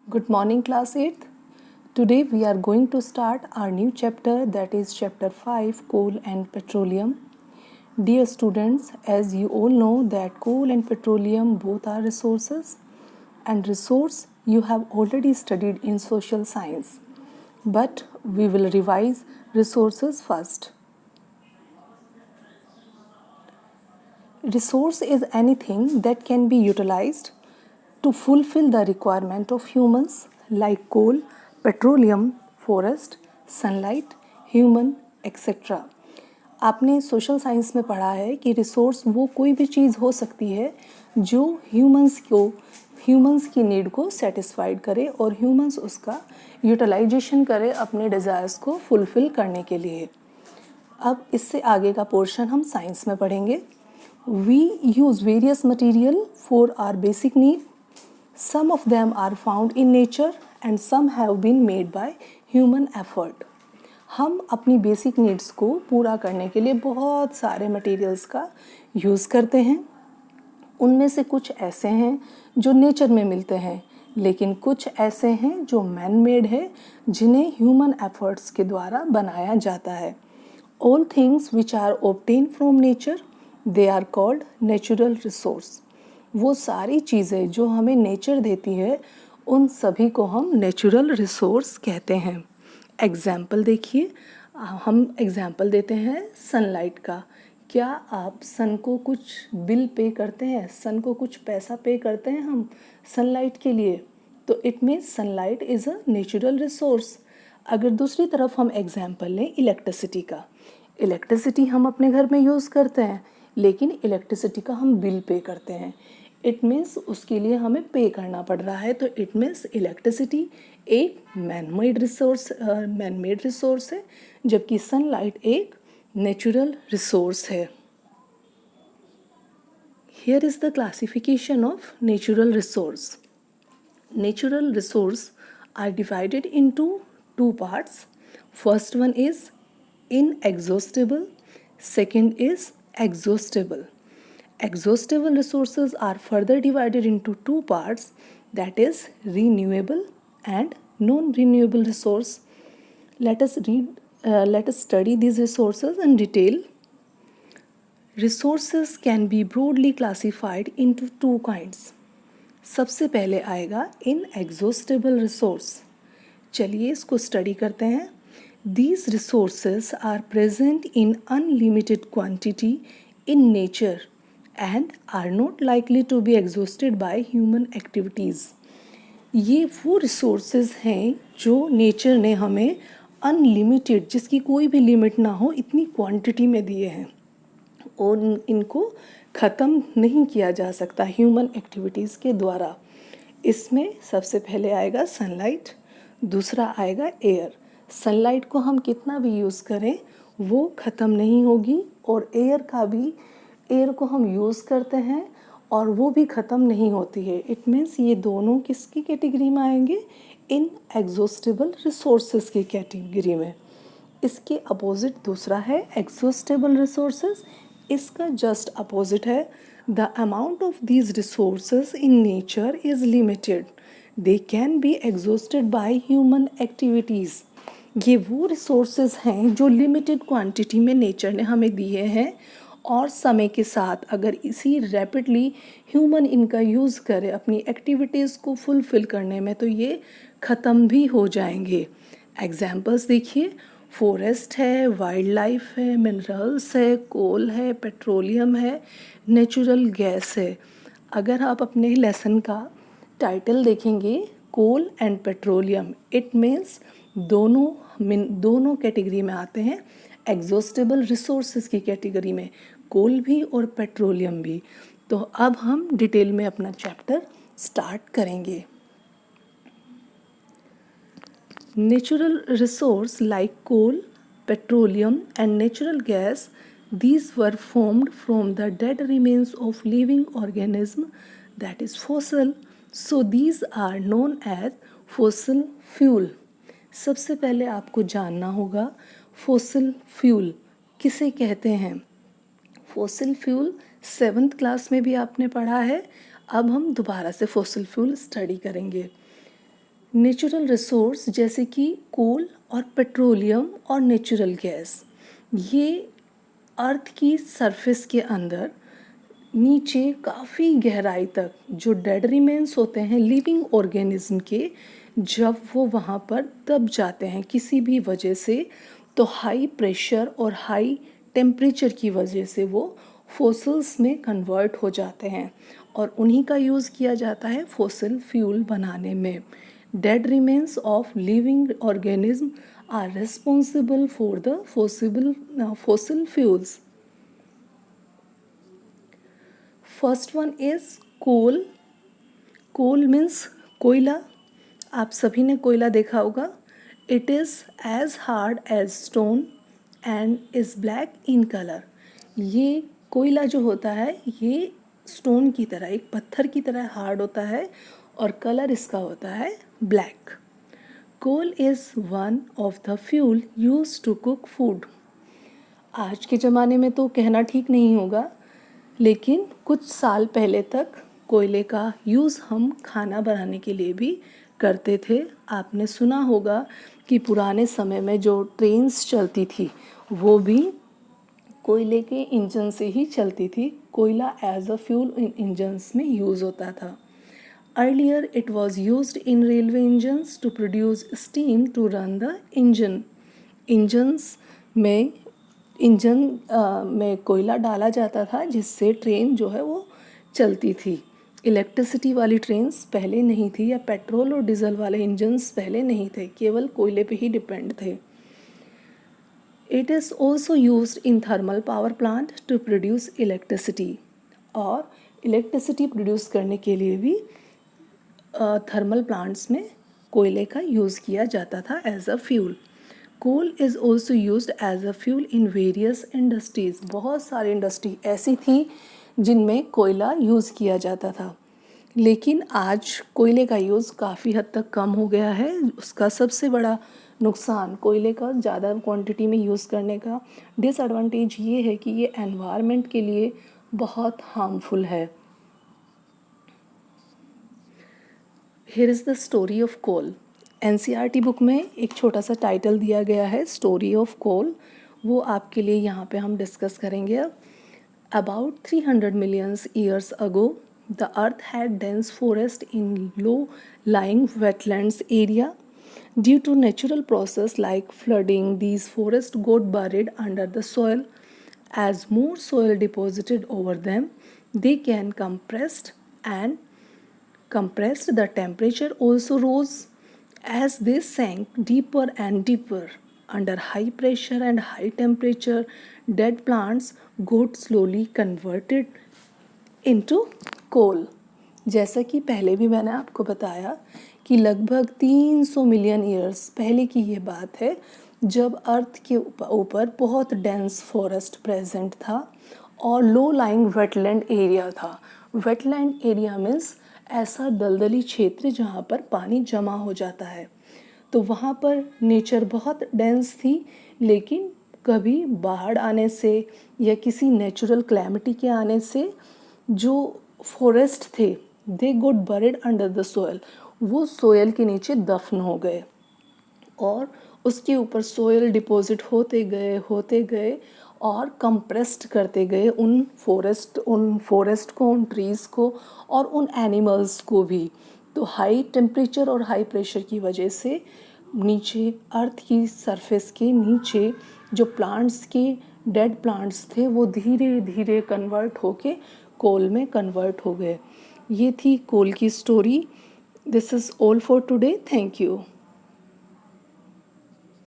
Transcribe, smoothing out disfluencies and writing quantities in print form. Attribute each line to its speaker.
Speaker 1: Good morning, class 8th. Today we are going to start our new chapter, that is chapter 5, Coal and Petroleum. Dear students, as you all know that coal and petroleum both are resources, and resource you have already studied in social science. But we will revise resources first. Resource is anything that can be utilized to fulfill the requirement of humans like coal, petroleum, forest, sunlight, human, etc. आपने social science में पढ़ा है कि resource वो कोई भी चीज़ हो सकती है जो ह्यूमंस की नीड को सेटिस्फाइड करे और ह्यूमंस उसका यूटिलाइजेशन करे अपने डिज़ायर्स को फुलफिल करने के लिए। अब इससे आगे का पोर्शन हम साइंस में पढ़ेंगे। We use various material for our basic need. Some of them are found in nature and some have been made by human effort. हम अपनी बेसिक नीड्स को पूरा करने के लिए बहुत सारे मटेरियल्स का यूज़ करते हैं। उनमें से कुछ ऐसे हैं जो नेचर में मिलते हैं, लेकिन कुछ ऐसे हैं जो मैन मेड है जिन्हें ह्यूमन एफर्ट्स के द्वारा बनाया जाता है। All things which are obtained from nature, they are called natural resource. वो सारी चीज़ें जो हमें नेचर देती है उन सभी को हम नेचुरल रिसोर्स कहते हैं। एग्जाम्पल देखिए, हम एग्जाम्पल देते हैं सनलाइट का। क्या आप सन को कुछ बिल पे करते हैं, सन को कुछ पैसा पे करते हैं हम सनलाइट के लिए? तो it means sunlight is a natural resource. अगर दूसरी तरफ हम एग्जाम्पल लें इलेक्ट्रिसिटी का, इलेक्ट्रिसिटी हम अपने घर में यूज़ करते हैं, लेकिन इलेक्ट्रिसिटी का हम बिल पे करते हैं। इट मीन्स उसके लिए हमें पे करना पड़ रहा है। तो इट मीन्स इलेक्ट्रिसिटी एक मैन मेड रिसोर्स है, जबकि सनलाइट एक नेचुरल रिसोर्स है। Here is the classification of natural resource. Natural resource are divided into two parts. First one is inexhaustible, second is exhaustible. Exhaustible resources are further divided into two parts, that is renewable and non-renewable resource. Let us study these resources in detail. Resources can be broadly classified into two kinds. सबसे पहले आएगा inexhaustible resource. चलिए इसको study करते हैं। These resources are present in unlimited quantity in nature and are not likely to be exhausted by human activities. ये वो resources हैं जो नेचर ने हमें अनलिमिटेड, जिसकी कोई भी लिमिट ना हो, इतनी क्वांटिटी में दिए हैं और इनको ख़त्म नहीं किया जा सकता ह्यूमन एक्टिविटीज़ के द्वारा। इसमें सबसे पहले आएगा सनलाइट, दूसरा आएगा एयर। सनलाइट को हम कितना भी यूज़ करें वो ख़त्म नहीं होगी, और एयर को हम यूज़ करते हैं और वो भी ख़त्म नहीं होती है। इट मीन्स ये दोनों किसकी कैटेगरी में आएंगे? इनएग्जॉस्टेबल रिसोर्सेज की कैटेगरी में। इसके अपोजिट दूसरा है एग्जॉस्टेबल रिसोर्सेज। इसका जस्ट अपोजिट है, the amount of these resources in nature is limited, they can be exhausted by human activities. ये वो रिसोर्सेज हैं जो लिमिटेड क्वांटिटी में नेचर ने हमें दिए हैं, और समय के साथ अगर इसी रैपिडली ह्यूमन इनका यूज़ करे अपनी एक्टिविटीज़ को फुलफ़िल करने में, तो ये ख़त्म भी हो जाएंगे। एग्जाम्पल्स देखिए, फॉरेस्ट है, वाइल्ड लाइफ है, मिनरल्स है, कोल है, पेट्रोलियम है, नेचुरल गैस है। अगर आप अपने लेसन का टाइटल देखेंगे कोल एंड पेट्रोलियम, इट मीन्स दोनों कैटेगरी में आते हैं, एग्जॉस्टेबल रिसोर्सेज की कैटेगरी में, कोल भी और पेट्रोलियम भी। तो अब हम डिटेल में अपना चैप्टर स्टार्ट करेंगे। Natural resource like coal, petroleum and natural gas, these were formed from the dead remains of living organism, that is fossil. So these are known as fossil fuel. सबसे पहले आपको जानना होगा fossil fuel किसे कहते हैं। fossil fuel 7th class में भी आपने पढ़ा है। अब हम दोबारा से fossil fuel स्टडी करेंगे। नेचुरल रिसोर्स जैसे कि कोल और पेट्रोलियम और नेचुरल गैस, ये अर्थ की सरफेस के अंदर नीचे काफ़ी गहराई तक जो डेड रिमेन्स होते हैं लिविंग ऑर्गेनिज्म के, जब वो वहाँ पर दब जाते हैं किसी भी वजह से, तो हाई प्रेशर और हाई टेम्परेचर की वजह से वो फॉसिल्स में कन्वर्ट हो जाते हैं और उन्हीं का यूज़ किया जाता है फॉसिल फ्यूल बनाने में. Dead remains of living organism are responsible for the fossil fuels. First one is coal. Coal means कोयला. आप सभी ने कोयला देखा होगा. It is as hard as stone and is black in colour. ये कोयला जो होता है ये स्टोन की तरह, एक पत्थर की तरह हार्ड होता है और कलर इसका होता है black. Coal is one of the fuel use to cook food. आज के ज़माने में तो कहना ठीक नहीं होगा, लेकिन कुछ साल पहले तक कोयले का यूज़ हम खाना बनाने के लिए भी करते थे. आपने सुना होगा कि पुराने समय में जो ट्रेन्स चलती थी वो भी कोयले के इंजन से ही चलती थी. कोयला as a fuel in engines में यूज़ होता था. Earlier it was used in railway engines to produce steam to run the engine. Engine में कोयला डाला जाता था जिससे ट्रेन जो है वो चलती थी. इलेक्ट्रिसिटी वाली ट्रेन्स पहले नहीं थी या पेट्रोल और डीजल वाले इंजन्स पहले नहीं थे, केवल कोयले पे ही डिपेंड थे. It is also used in thermal power plant to produce electricity. और इलेक्ट्रिसिटी प्रोड्यूस करने के लिए भी थर्मल प्लांट्स में कोयले का यूज़ किया जाता था as a fuel. Coal is also used as a fuel in various industries. बहुत सारी इंडस्ट्री ऐसी थी जिनमें कोयला यूज़ किया जाता था, लेकिन आज कोयले का यूज़ काफ़ी हद तक कम हो गया है. उसका सबसे बड़ा नुकसान कोयले का ज़्यादा क्वांटिटी में यूज़ करने का डिसएडवांटेज ये है कि ये एनवायरनमेंट के लिए बहुत हार्मफुल है. Here is the story of coal. NCERT book में एक छोटा सा टाइटल दिया गया है स्टोरी ऑफ कोल. वो आपके लिए यहाँ पे हम डिस्कस करेंगे. About 300 million years ago, the earth had dense forest in low-lying wetlands area. Due to natural process like flooding, these forests got buried under the soil. As more soil deposited over them, they can compressed, the temperature also rose. As they sank deeper and deeper under high pressure and high temperature, dead plants got slowly converted into coal. जैसा कि पहले भी मैंने आपको बताया कि लगभग 300 million years पहले की ये बात है, जब अर्थ के ऊपर बहुत डेंस फॉरेस्ट प्रेजेंट था और लो लाइंग वेटलैंड एरिया था. वेटलैंड एरिया मीन्स ऐसा दलदली क्षेत्र जहाँ पर पानी जमा हो जाता है. तो वहाँ पर नेचर बहुत डेंस थी, लेकिन कभी बाढ़ आने से या किसी नेचुरल क्लैमिटी के आने से जो फॉरेस्ट थे दे गोट बरिड अंडर द सोयल. वो सोयल के नीचे दफन हो गए और उसके ऊपर सोयल डिपॉजिट होते गए और कंप्रेस्ड करते गए उन फॉरेस्ट को, उन ट्रीज़ को और उन एनिमल्स को भी. तो हाई टेम्परेचर और हाई प्रेशर की वजह से नीचे अर्थ की सरफेस के नीचे जो प्लांट्स के डेड प्लांट्स थे वो धीरे धीरे कन्वर्ट होके कोल में कन्वर्ट हो गए. ये थी कोल की story. This is all for today. Thank you.